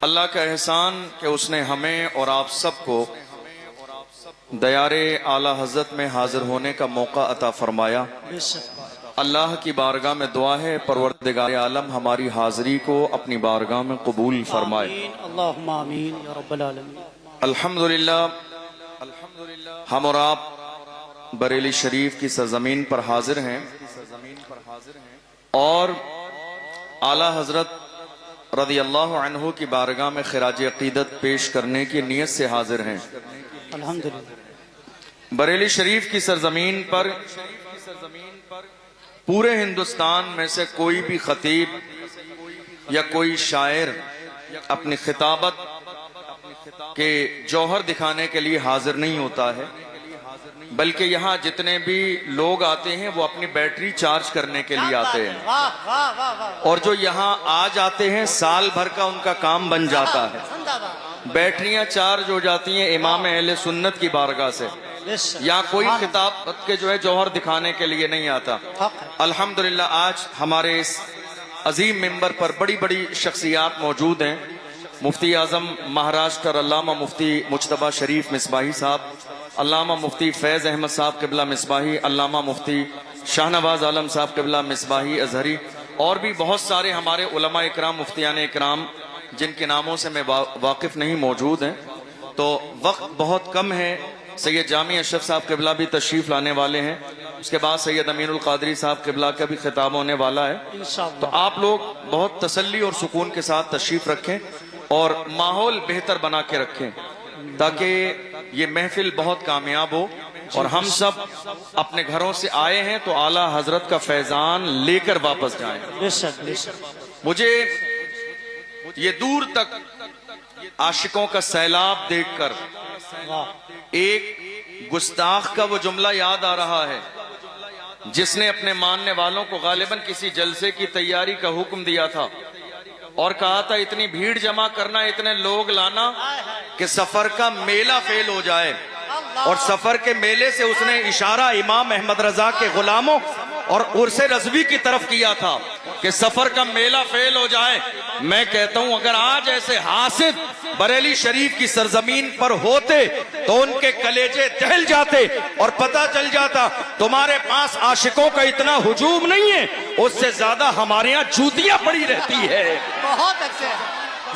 اللہ کا احسان کہ اس نے ہمیں اور آپ سب کو دیار اعلی حضرت میں حاضر ہونے کا موقع عطا فرمایا۔ اللہ کی بارگاہ میں دعا ہے پروردگار عالم ہماری حاضری کو اپنی بارگاہ میں قبول فرمائے۔ اللہم آمین یا رب العالمین۔ الحمدللہ ہم اور آپ بریلی شریف کی سرزمین پر حاضر ہیں اور اعلی حضرت رضی اللہ عنہ کی بارگاہ میں خراج عقیدت پیش کرنے کی نیت سے حاضر ہیں۔ الحمدللہ بریلی شریف کی سرزمین پر پورے ہندوستان میں سے کوئی بھی خطیب یا کوئی شاعر اپنی خطابت کے جوہر دکھانے کے لیے حاضر نہیں ہوتا ہے، بلکہ یہاں جتنے بھی لوگ آتے ہیں وہ اپنی بیٹری چارج کرنے کے لیے آتے ہیں، اور جو یہاں آ جاتے ہیں سال بھر کا ان کا کام بن جاتا ہے، بیٹریاں چارج ہو جاتی ہیں امام اہل سنت کی بارگاہ سے۔ یہاں کوئی خطابت کے جو ہے جوہر دکھانے کے لیے نہیں آتا۔ الحمدللہ آج ہمارے اس عظیم ممبر پر بڑی بڑی شخصیات موجود ہیں۔ مفتی اعظم مہاراشٹر علامہ مفتی مجتبیٰ شریف مصباحی صاحب، علامہ مفتی فیض احمد صاحب قبلہ مصباحی، علامہ مفتی شاہنواز عالم صاحب قبلہ مصباحی ازہری، اور بھی بہت سارے ہمارے علماء اکرام مفتیان اکرام جن کے ناموں سے میں واقف نہیں موجود ہیں۔ تو وقت بہت کم ہے۔ سید جامع اشرف صاحب قبلہ بھی تشریف لانے والے ہیں، اس کے بعد سید امین القادری صاحب قبلہ کا بھی خطاب ہونے والا ہے۔ تو آپ لوگ بہت تسلی اور سکون کے ساتھ تشریف رکھیں اور ماحول بہتر بنا کے رکھیں تاکہ یہ محفل بہت کامیاب ہو، اور ہم سب اپنے گھروں سے آئے ہیں تو اعلیٰ حضرت کا فیضان لے کر واپس جائیں۔ مجھے یہ دور تک عاشقوں کا سیلاب دیکھ کر ایک گستاخ کا وہ جملہ یاد آ رہا ہے جس نے اپنے ماننے والوں کو غالباً کسی جلسے کی تیاری کا حکم دیا تھا اور کہا تھا اتنی بھیڑ جمع کرنا، اتنے لوگ لانا کہ سفر کا میلہ فیل ہو جائے، اور سفر کے میلے سے اس نے اشارہ امام احمد رضا کے غلاموں اور عرس رضوی کی طرف کیا تھا کہ سفر کا میلہ فیل ہو جائے۔ میں کہتا ہوں اگر آج ایسے حاسد بریلی شریف کی سرزمین پر ہوتے تو ان کے کلیجے دہل جاتے اور پتہ چل جاتا تمہارے پاس عاشقوں کا اتنا ہجوم نہیں ہے، اس سے زیادہ ہمارے یہاں جوتیاں پڑی رہتی ہے۔ بہت اچھے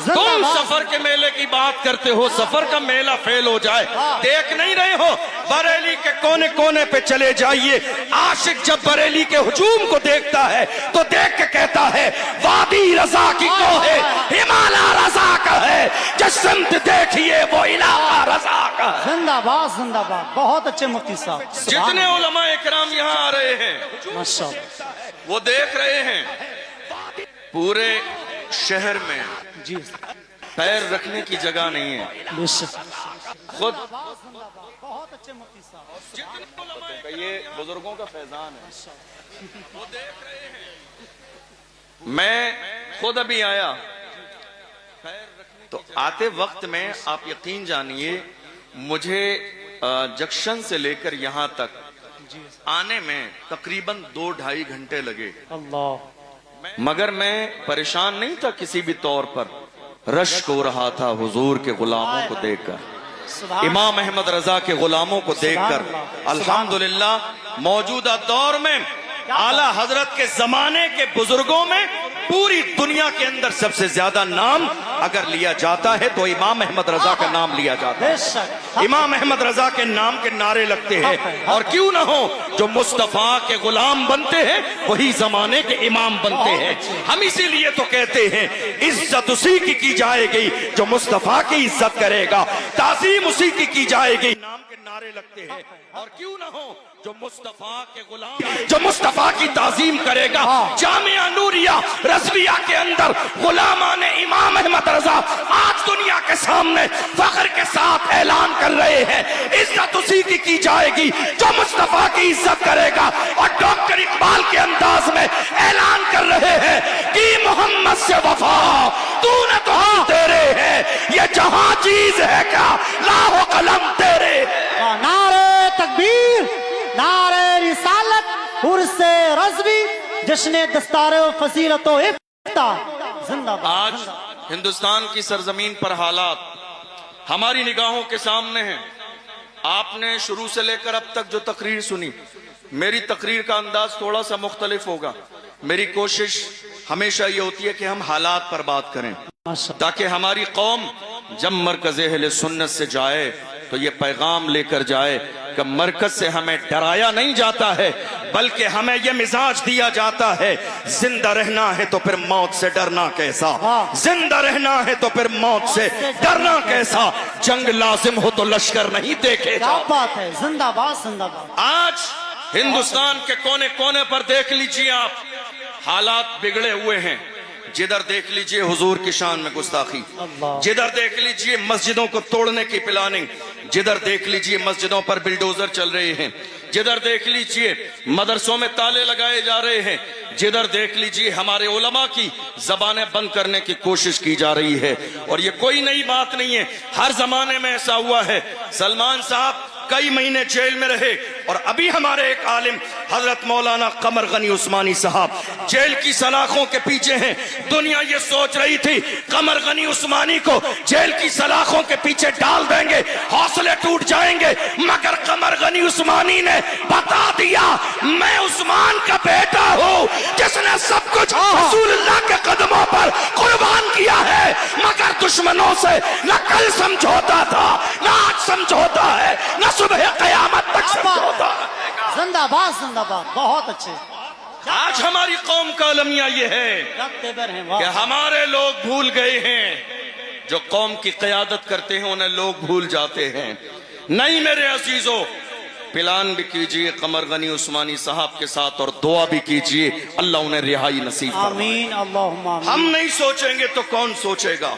تم سفر کے میلے کی بات کرتے ہو، سفر کا میلہ فیل ہو جائے، دیکھ نہیں رہے ہو؟ بریلی کے کونے کونے پہ چلے جائیے، عاشق جب بریلی کے ہجوم کو دیکھتا ہے تو دیکھ کے کہتا ہے وادی رضا کی کوہ ہے، ہمالا رضا کا ہے، جس سمت دیکھیے وہ علاقہ رضا کا ہے۔ زندہ باد زندہ باد، بہت اچھے مفتی صاحب۔ جتنے علماء اکرام یہاں آ رہے ہیں ماشاءاللہ، وہ دیکھ رہے ہیں پورے شہر میں جی پیر رکھنے کی جگہ نہیں ہے۔ بے شک، خود بہت اچھے مفتی صاحب۔ یہ بزرگوں کا فیضان ہے، وہ دیکھ رہے ہیں۔ میں خود ابھی آیا تو آتے وقت میں آپ یقین جانیے مجھے جنکشن سے لے کر یہاں تک آنے میں تقریباً 2-2.5 گھنٹے لگے، اللہ، مگر میں پریشان نہیں تھا کسی بھی طور پر، رشک ہو رہا تھا حضور کے غلاموں کو دیکھ کر، امام احمد رضا کے غلاموں کو دیکھ کر۔ الحمدللہ موجودہ دور میں اعلیٰ حضرت کے زمانے کے بزرگوں میں پوری دنیا کے اندر سب سے زیادہ نام اگر لیا جاتا ہے تو امام احمد رضا کا نام لیا جاتا ہے۔ بے شک، امام احمد رضا کے نام کے نعرے لگتے ہیں، اور کیوں نہ ہو جو مصطفیٰ کے غلام بنتے ہیں وہی زمانے کے امام بنتے ہیں۔ ہم اسی لیے تو کہتے ہیں عزت اسی کی جائے گی جو مصطفیٰ کی عزت کرے گا، تعظیم اسی کی جائے گی، نام کے نعرے لگتے ہیں، اور کیوں نہ ہو جو مصطفیٰ کے غلام جو مصطفیٰ کی تعظیم کرے گا۔ جامعہ نوریہ رضویہ کے اندر غلامان امام احمد رضا آج دنیا کے سامنے فخر کے ساتھ اعلان کر رہے ہیں عزت اسی کی جائے گی جو مصطفیٰ کی عزت کرے گا، اور ڈاکٹر اقبال کے انداز میں اعلان کر رہے ہیں کہ محمد سے وفا تو نے تو ہم تیرے ہیں، یہ جہاں چیز ہے کیا لاہ و قلم تیرے۔ نعرہ تکبیر، نعرہ رسالت، عرس رضوی، جشن دستار و فضیلت و افتخار، زندہ باد۔ آج ہندوستان کی سرزمین پر حالات ہماری نگاہوں کے سامنے ہیں. آپ نے شروع سے لے کر اب تک جو تقریر سنی، میری تقریر کا انداز تھوڑا سا مختلف ہوگا. میری کوشش ہمیشہ یہ ہوتی ہے کہ ہم حالات پر بات کریں، تاکہ ہماری قوم جب مرکز اہل سنت سے جائے تو یہ پیغام لے کر جائے کہ مرکز سے ہمیں ڈرایا نہیں جاتا ہے، بلکہ ہمیں یہ مزاج دیا جاتا ہے، زندہ رہنا ہے تو پھر موت سے ڈرنا کیسا، زندہ رہنا ہے تو پھر موت سے ڈرنا کیسا، جنگ لازم ہو تو لشکر نہیں دیکھے. کیا بات ہے، زندہ باد زندہ باد. آج ہندوستان کے کونے کونے پر دیکھ لیجئے آپ، حالات بگڑے ہوئے ہیں. جدھر دیکھ لیجئے حضور کی شان میں گستاخی، جدھر دیکھ لیجئے مسجدوں کو توڑنے کی پلاننگ، جدھر دیکھ لیجئے مسجدوں پر بلڈوزر چل رہے ہیں، جدھر دیکھ لیجئے مدرسوں میں تالے لگائے جا رہے ہیں، جدھر دیکھ لیجئے ہمارے علماء کی زبانیں بند کرنے کی کوشش کی جا رہی ہے. اور یہ کوئی نئی بات نہیں ہے، ہر زمانے میں ایسا ہوا ہے. سلمان صاحب کئی مہینے جیل میں رہے، اور ابھی ہمارے ایک عالم حضرت مولانا قمر غنی عثمانی صاحب جیل کی سلاخوں کے پیچھے ہیں. دنیا یہ سوچ رہی تھی قمر غنی عثمانی کو جیل کی سلاخوں کے پیچھے ڈال دیں گے، حوصلے ٹوٹ جائیں گے، مگر قمر غنی عثمانی نے بتا دیا میں عثمان کا بیٹا ہوں جس نے سب کچھ رسول اللہ کے قدموں پر قربان کیا ہے. مگر دشمنوں سے نہ کل سمجھوتا تھا، نہ آج سمجھوتا ہے، نہ صبح قیامت تک سمجھوتا ہے. زندہ باد زندہ باد. بہت اچھے. آج ہماری قوم کا المیہ یہ ہے کہ ہمارے لوگ بھول گئے ہیں، جو قوم کی قیادت کرتے ہیں انہیں لوگ بھول جاتے ہیں. نہیں میرے عزیزو، پلان بھی کیجئے قمر غنی عثمانی صاحب کے ساتھ اور دعا بھی کیجئے اللہ انہیں رہائی نصیب فرمائے. آمین اللہم آمین. ہم نہیں سوچیں گے تو کون سوچے گا؟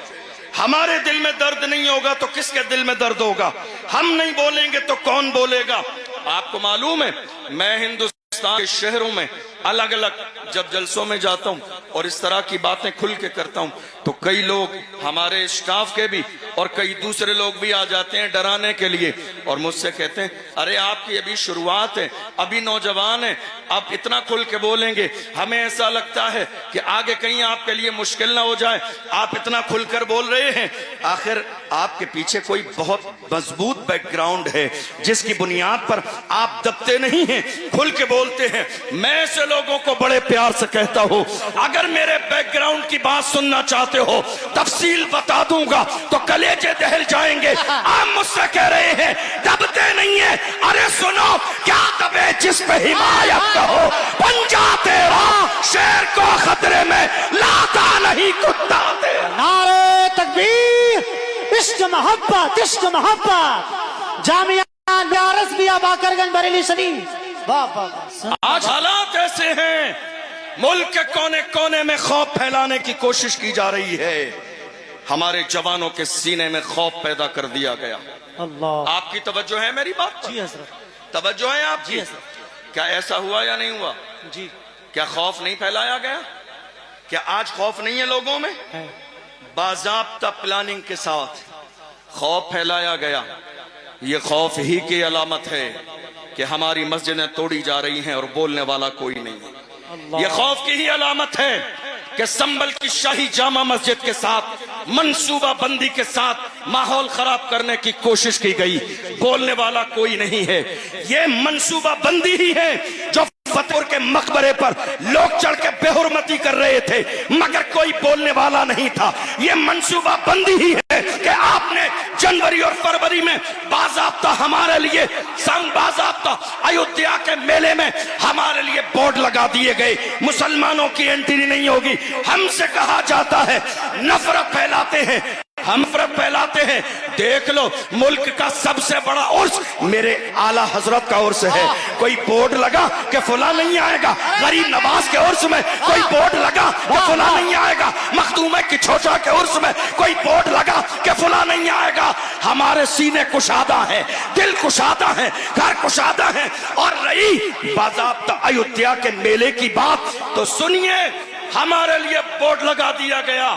ہمارے دل میں درد نہیں ہوگا تو کس کے دل میں درد ہوگا؟ ہم نہیں بولیں گے تو کون بولے گا؟ آپ کو معلوم ہے میں ہندوستان کے شہروں میں الگ الگ جب جلسوں میں جاتا ہوں اور اس طرح کی باتیں کھل کے کرتا ہوں تو کئی لوگ ہمارے اسٹاف کے بھی اور کئی دوسرے لوگ بھی آ جاتے ہیں ڈرانے کے لیے اور مجھ سے کہتے ہیں ارے آپ کی ابھی شروعات ہے، ابھی نوجوان ہیں، آپ اتنا کھل کے بولیں گے، ہمیں ایسا لگتا ہے کہ آگے کہیں آپ کے لیے مشکل نہ ہو جائے، آپ اتنا کھل کر بول رہے ہیں. آخر آپ کے پیچھے کوئی بہت مضبوط بیک گراؤنڈ ہے جس کی بنیاد پر آپ دبتے نہیں ہیں، کھل کے بولتے ہیں. میں ایسے لوگوں کو بڑے پیار سے کہتا ہوں اگر میرے بیک گراؤنڈ کی بات سننا چاہتے ہو تفصیل بتا دوں گا تو کلیجے دہل جائیں گے. آپ مجھ سے کہہ رہے ہیں دبتے نہیں ہیں، ارے سنو کیا دبے جس پہ حمایت کہو، پنجا تیرا شیر کو خطرے میں لاتا نہیں کتا تیرا. نعرہ تکبیر، عشق محبت عشق محبت. جامعہ رضویہ باقرگنج بریلی شریف. واہ واہ واہ. آج حالات ایسے ہیں ملک کے کونے کونے میں خوف پھیلانے کی کوشش کی جا رہی ہے. ہمارے جوانوں کے سینے میں خوف پیدا کر دیا گیا. اللہ. آپ کی توجہ ہے میری بات پر؟ جی حضرت. توجہ ہے آپ کی؟ جی حضرت. کیا ایسا ہوا یا نہیں ہوا؟ جی. کیا خوف نہیں پھیلایا گیا؟ کیا آج خوف نہیں ہے لوگوں میں؟ باضابطہ پلاننگ کے ساتھ خوف پھیلایا گیا. یہ خوف ہی کی علامت ہے کہ ہماری مسجدیں توڑی جا رہی ہیں اور بولنے والا کوئی نہیں. یہ خوف کی ہی علامت ہے کہ سنبل کی شاہی جامع مسجد کے ساتھ منصوبہ بندی کے ساتھ ماحول خراب کرنے کی کوشش کی گئی، بولنے والا کوئی نہیں ہے. یہ منصوبہ بندی ہی ہے جو فتح پور کے مقبرے پر لوگ چڑھ کے بے حرمتی کر رہے تھے مگر کوئی بولنے والا نہیں تھا. یہ منصوبہ بندی ہی ہے کہ آپ نے جنوری اور فروری میں باضابطہ ہمارے لیے باضابطہ ایودھیا کے میلے میں ہمارے لیے بورڈ لگا دیے گئے، مسلمانوں کی انٹری نہیں ہوگی. ہم سے کہا جاتا ہے نفرت پھیلاتے ہیں، ہم نفرت پھیلاتے ہیں. دیکھ لو ملک کا سب سے بڑا عرس میرے اعلیٰ حضرت کا عرس ہے، کوئی بورڈ لگا کہ فلاں نہیں آئے گا. غریب نواز کے عرس میں کوئی بورڈ لگا کہ فلاں نہیں آئے گا. مخدومہ کی چھوٹا کے عرس میں کوئی بورڈ لگا کہ فلاں نہیں آئے گا. ہمارے سینے کشادہ ہیں، دل کشادہ ہیں، گھر کشادہ ہیں. اور رہی باضابطہ ایودھیا کے میلے کی بات تو سنیے، ہمارے لیے بورڈ لگا دیا گیا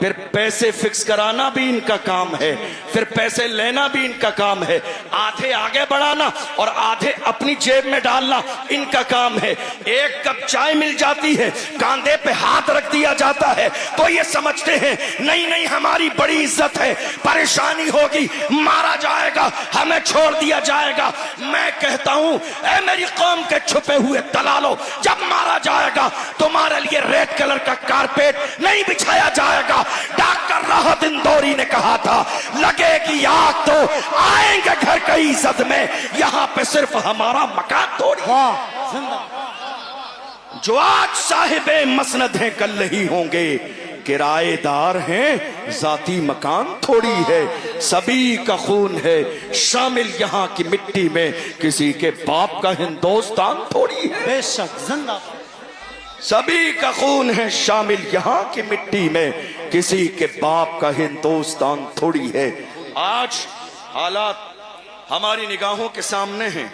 پھر پیسے فکس کرانا بھی ان کا کام ہے، پھر پیسے لینا بھی ان کا کام ہے، آدھے آگے بڑھانا اور آدھے اپنی جیب میں ڈالنا ان کا کام ہے۔ ایک کپ چائے مل جاتی ہے، کاندھے پہ ہاتھ رکھ دیا جاتا ہے تو یہ سمجھتے ہیں نہیں نہیں ہماری بڑی عزت ہے، پریشانی ہوگی مارا جائے گا، ہمیں چھوڑ دیا جائے گا۔ میں کہتا ہوں اے میری قوم کے چھپے ہوئے دلالو، جب مارا جائے گا تمہارے لیے ریڈ کلر کا کارپیٹ نہیں بچھایا جائے گا۔ ڈاکٹر راحت اندوری نے کہا تھا لگے گی آگ تو آئیں گے گھر کی عزت میں، یہاں پہ صرف ہمارا مکان توڑی۔ واہ زندہ جو آج صاحب مسند ہیں کل نہیں ہوں گے، کرائے دار ہیں ذاتی مکان تھوڑی ہے، سبھی کا خون ہے شامل یہاں کی مٹی میں، کسی کے باپ کا ہندوستان تھوڑی ہے۔ بے شک زندہ سبھی کا خون ہے شامل یہاں کی مٹی میں، کسی کے باپ کا ہندوستان تھوڑی ہے۔ آج حالات ہماری نگاہوں کے سامنے ہیں،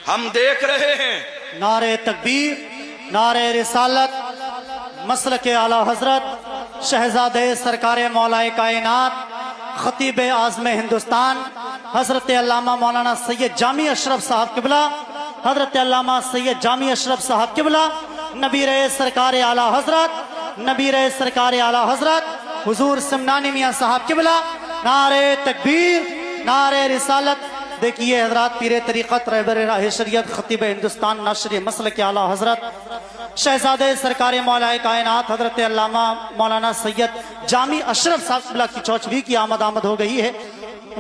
ہم دیکھ رہے ہیں۔ نعرہ تکبیر، نعرہ رسالت، مسلک اعلی حضرت شہزادہ سرکار مولا کائنات خطیب اعظم ہندوستان حضرت علامہ مولانا سید جامی اشرف صاحب قبلہ، حضرت علامہ سید جامی اشرف صاحب قبلہ، نبی رئیس سرکار اعلی حضرت، نبی رئیس سرکار اعلی حضرت حضور سمنانی میاں صاحب قبلہ، نعرہ تکبیر، نعرہ رسالت۔ دیکھیے حضرات، پیر طریقت رہبر راہ شریعت خطیب ہندوستان ناشر مسلک اعلی حضرت شہزادہ سرکار مولا کائنات حضرت علامہ مولانا سید جامی اشرف صاحب قبلہ کی چوچوی کی آمد ہو گئی ہے۔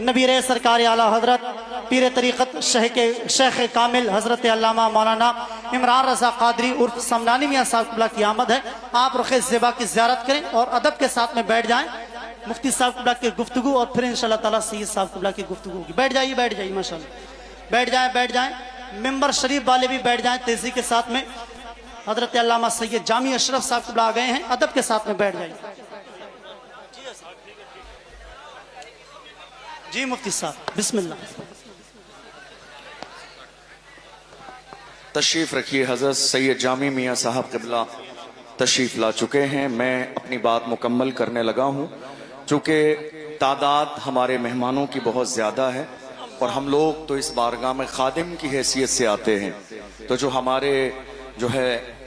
نبی رئیس سرکار اعلی حضرت پیر طریقت شیخ کامل حضرت علامہ مولانا عمران رضا قادری عرف سمنانی میاں صاحب قبلہ کی آمد ہے۔ آپ رخ زیبا کی زیارت کریں اور ادب کے ساتھ میں بیٹھ جائیں۔ مفتی صاحب قبلہ کی گفتگو اور پھر انشاءاللہ تعالیٰ سید صاحب قبلہ کی گفتگو ہوگی۔ بیٹھ جائیے ماشاءاللہ، بیٹھ جائیں۔ ممبر شریف والے بھی بیٹھ جائیں تیزی کے ساتھ میں۔ حضرت علامہ سید جامی اشرف صاحب قبلہ آ گئے ہیں، ادب کے ساتھ میں بیٹھ جائیے۔ جی مفتی صاحب بسم اللہ۔ تشریف رکھیے، حضرت سید جامی میاں صاحب قبلہ تشریف لا چکے ہیں۔ میں اپنی بات مکمل کرنے لگا ہوں، چونکہ تعداد ہمارے مہمانوں کی بہت زیادہ ہے اور ہم لوگ تو اس بارگاہ میں خادم کی حیثیت سے آتے ہیں، تو جو ہمارے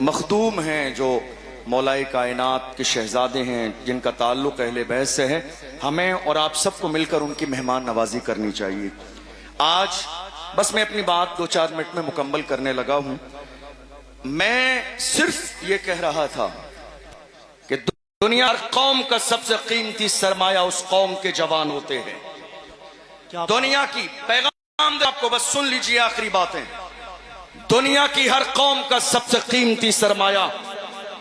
مخدوم ہیں، جو مولا کائنات کے شہزادے ہیں، جن کا تعلق اہل بیت سے ہے، ہمیں اور آپ سب کو مل کر ان کی مہمان نوازی کرنی چاہیے۔ آج بس میں اپنی بات 2-4 منٹ میں مکمل کرنے لگا ہوں۔ میں صرف یہ کہہ رہا تھا کہ دنیا قوم کا سب سے قیمتی سرمایہ اس قوم کے جوان ہوتے ہیں۔ دنیا کی پیغام دے آپ کو، بس سن لیجئے آخری باتیں۔ دنیا کی ہر قوم کا سب سے قیمتی سرمایہ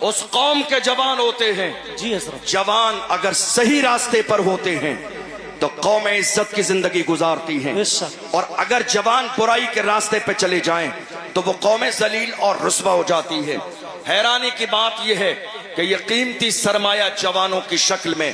اس قوم کے جوان ہوتے ہیں۔ جی حضرت، جوان اگر صحیح راستے پر ہوتے ہیں تو قوم عزت کی زندگی گزارتی ہیں، اور اگر جوان برائی کے راستے پہ چلے جائیں تو وہ قوم ذلیل اور رسوا ہو جاتی ہے۔ حیرانی کی بات یہ ہے کہ یہ قیمتی سرمایہ جوانوں کی شکل میں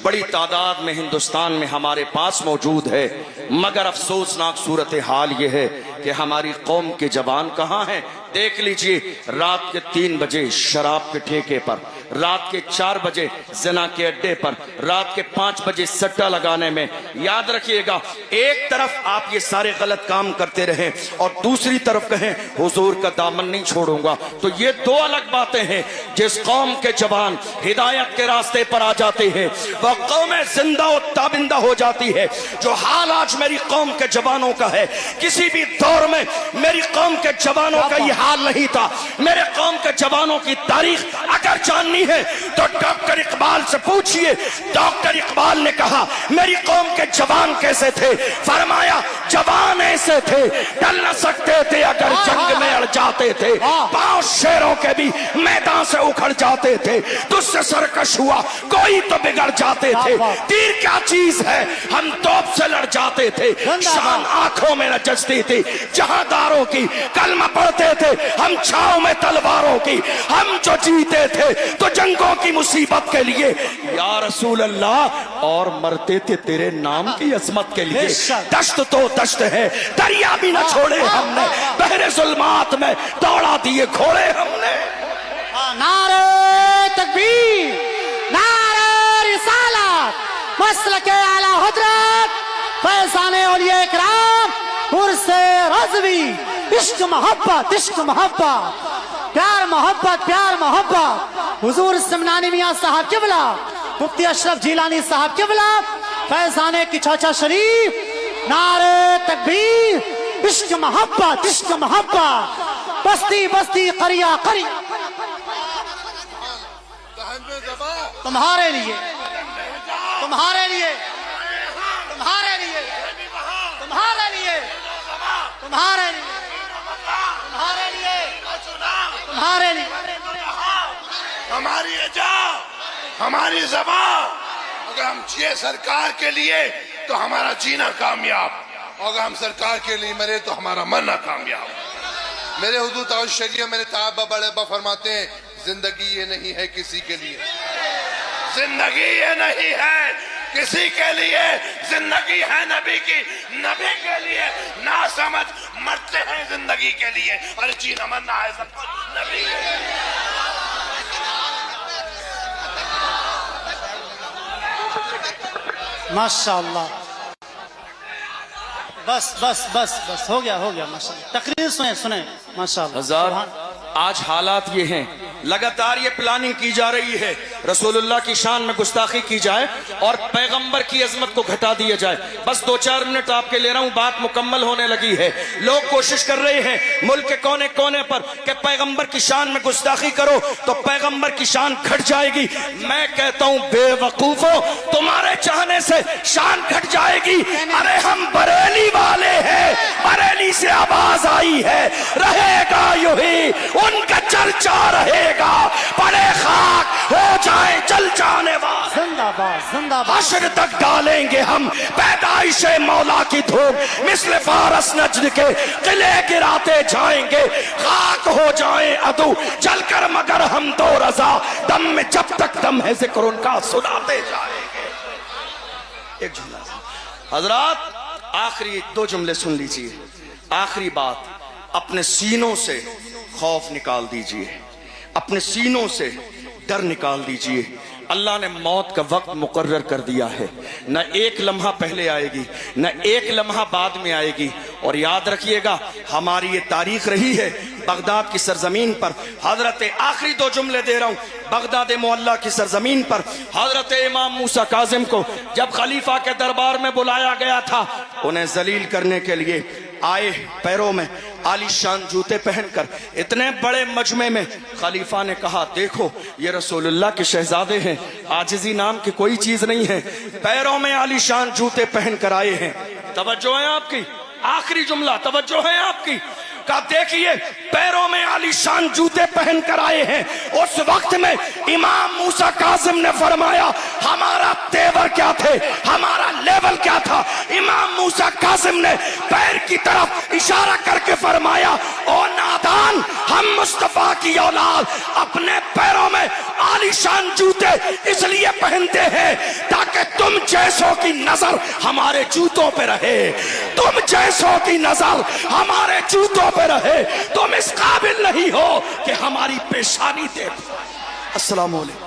بڑی تعداد میں ہندوستان میں ہمارے پاس موجود ہے، مگر افسوسناک صورتحال یہ ہے کہ ہماری قوم کے جوان کہاں ہیں؟ دیکھ لیجئے، رات کے 3 بجے شراب کے ٹھیکے پر، رات کے 4 بجے زنا کے اڈے پر، رات کے 5 بجے سٹا لگانے میں۔ یاد رکھیے گا، ایک طرف آپ یہ سارے غلط کام کرتے رہیں اور دوسری طرف کہیں حضور کا دامن نہیں چھوڑوں گا، تو یہ 2 الگ باتیں ہیں۔ جس قوم کے جوان ہدایت کے راستے پر آ جاتے ہیں وہ قوم زندہ و تابندہ ہو جاتی ہے۔ جو حال آج میری قوم کے جوانوں کا ہے، کسی بھی دور میں میری قوم کے جوانوں کا یہ حال نہیں تھا۔ میرے قوم کے جوانوں کی تاریخ اگر جاننی ہے تو ڈاکٹر اقبال سے پوچھئے۔ ڈاکٹر اقبال نے کہا میری قوم کے جوان کیسے تھے؟ فرمایا جوان ایسے تھے، ڈل نہ سکتے تھے اگر جنگ میں اڑ جاتے تھے، پاؤں شیروں کے بھی میدان سے اکھڑ جاتے تھے، تجھ سے سرکش ہوا کوئی تو بگڑ جاتے تھے، تیر کیا چیز ہے ہم توپ سے لڑ جاتے تھے، شان آنکھوں میں نہ جچتی تھی جہاں داروں کی، کلمہ پڑھتے تھے ہم چھاؤں میں تلواروں کی، ہم جو جیتے تھے تو جنگوں کی مصیبت کے لیے یا رسول اللہ، اور مرتے تھے تیرے نام کی عظمت کے لیے۔ دشت تو دشت ہے، دریا بھی نہ چھوڑے ہم نے، بحر ظلمات میں دوڑا دیے گھوڑے ہم نے۔ نعرہ تکبیر، نعرہ مسلک اعلی حضرت فیضان اولیاء اکرام عرس رضوی، عشق محبت، عشق محبت، پیار محبت، پیار محبت، حضور سمنانی میاں صاحب قبلہ، مفتی اشرف جیلانی صاحب قبلہ، فیضان کی چاچا شریف، نعرہ تکبیر، عشق محبت، عشق محبت، بستی بستی قریہ قریہ تمہارے لیے، تمہارے لیے، تمہارے لیے، تمہارے لیے، تمہارے لیے، تمہارے لیے، تمہارے لیے، ہماری اجا، ہماری زبان، اگر ہم جیے سرکار کے لیے تو ہمارا جینا کامیاب، اور اگر ہم سرکار کے لیے مرے تو ہمارا مرنا کامیاب۔ میرے حضور تعالی شریعہ میرے صحابہ بڑے ابا فرماتے ہیں زندگی یہ نہیں ہے کسی کے لیے، زندگی یہ نہیں ہے کسی کے لیے، زندگی ہے نبی کی، نبی کے لیے، نہ سمجھ مرتے ہیں زندگی کے لیے، اور جینا مرنا ہے سب کچھ نبی کے لیے۔ ماشاءاللہ، بس بس بس بس ہو گیا، ہو گیا، ماشاءاللہ۔ تقریر سنیں سنیں، ماشاءاللہ۔ ہزار آج حالات یہ ہیں، لگاتار یہ پلاننگ کی جا رہی ہے رسول اللہ کی شان میں گستاخی کی جائے اور پیغمبر کی عظمت کو گھٹا دیا جائے۔ بس 2-4 منٹ آپ کے لے رہا ہوں، بات مکمل ہونے لگی ہے۔ لوگ کوشش کر رہے ہیں ملک کے کونے کونے پر کہ پیغمبر کی شان میں گستاخی کرو تو پیغمبر کی شان گھٹ جائے گی۔ میں کہتا ہوں بے وقوفو، تمہارے چاہنے سے شان گھٹ جائے گی۔ ارے ہم بریلی والے ہیں، بریلی سے آواز آئی ہے، رہے گا یوں ہی ان کا چرچا رہے گا، پڑے خاک ہو جائیں جل جانے والے، زندہ باد، زندہ باد۔ حشر تک ڈالیں گے ہم پیدائش مولا کی دھوپ، مثل فارس نجد کے قلعے گراتے جائیں گے، خاک ہو جائیں عدو جل کر مگر ہم دو رضا، دم میں جب تک دم ہے ذکر ان کا سناتے جائیں گے۔ ایک جملہ حضرات، آخری 2 جملے سن لیجئے۔ آخری بات، اپنے سینوں سے خوف نکال دیجئے، اپنے سینوں سے ڈر نکال دیجئے۔ اللہ نے موت کا وقت مقرر کر دیا ہے، نہ ایک لمحہ پہلے آئے گی، نہ ایک لمحہ بعد میں آئے گی۔ اور یاد رکھیے گا، ہماری یہ تاریخ رہی ہے بغداد کی سرزمین پر، حضرت آخری 2 جملے دے رہا ہوں، بغداد معلیٰ کی سرزمین پر حضرت امام موسیٰ کاظم کو جب خلیفہ کے دربار میں بلایا گیا تھا، انہیں ذلیل کرنے کے لیے آئے، پیروں میں عالی شان جوتے پہن کر اتنے بڑے مجمع میں خلیفہ نے کہا دیکھو یہ رسول اللہ کے شہزادے ہیں، عاجزی نام کی کوئی چیز نہیں ہے، پیروں میں عالی شان جوتے پہن کر آئے ہیں۔ توجہ ہے آپ کی، آخری جملہ توجہ ہے آپ کی، کہا دیکھیے پیروں میں عالی شان جوتے پہن کر آئے ہیں۔ اس وقت میں امام موسیٰ کاظم نے فرمایا ہمارا تیور کیا تھے، ہمارا لیول کیا تھا؟ امام موسیٰ کاظم نے پیر کی طرف اشارہ کر کے فرمایا او نادان، ہم مصطفیٰ کی اولاد اپنے پیروں میں عالی شان جوتے اس لیے پہنتے ہیں تاکہ تم جیسوں کی نظر ہمارے جوتوں پہ رہے، تم جیسوں کی نظر ہمارے جوتوں پہ رہے، تم اس قابل نہیں ہو کہ ہماری پیشانی دیکھو۔ السلام علیکم۔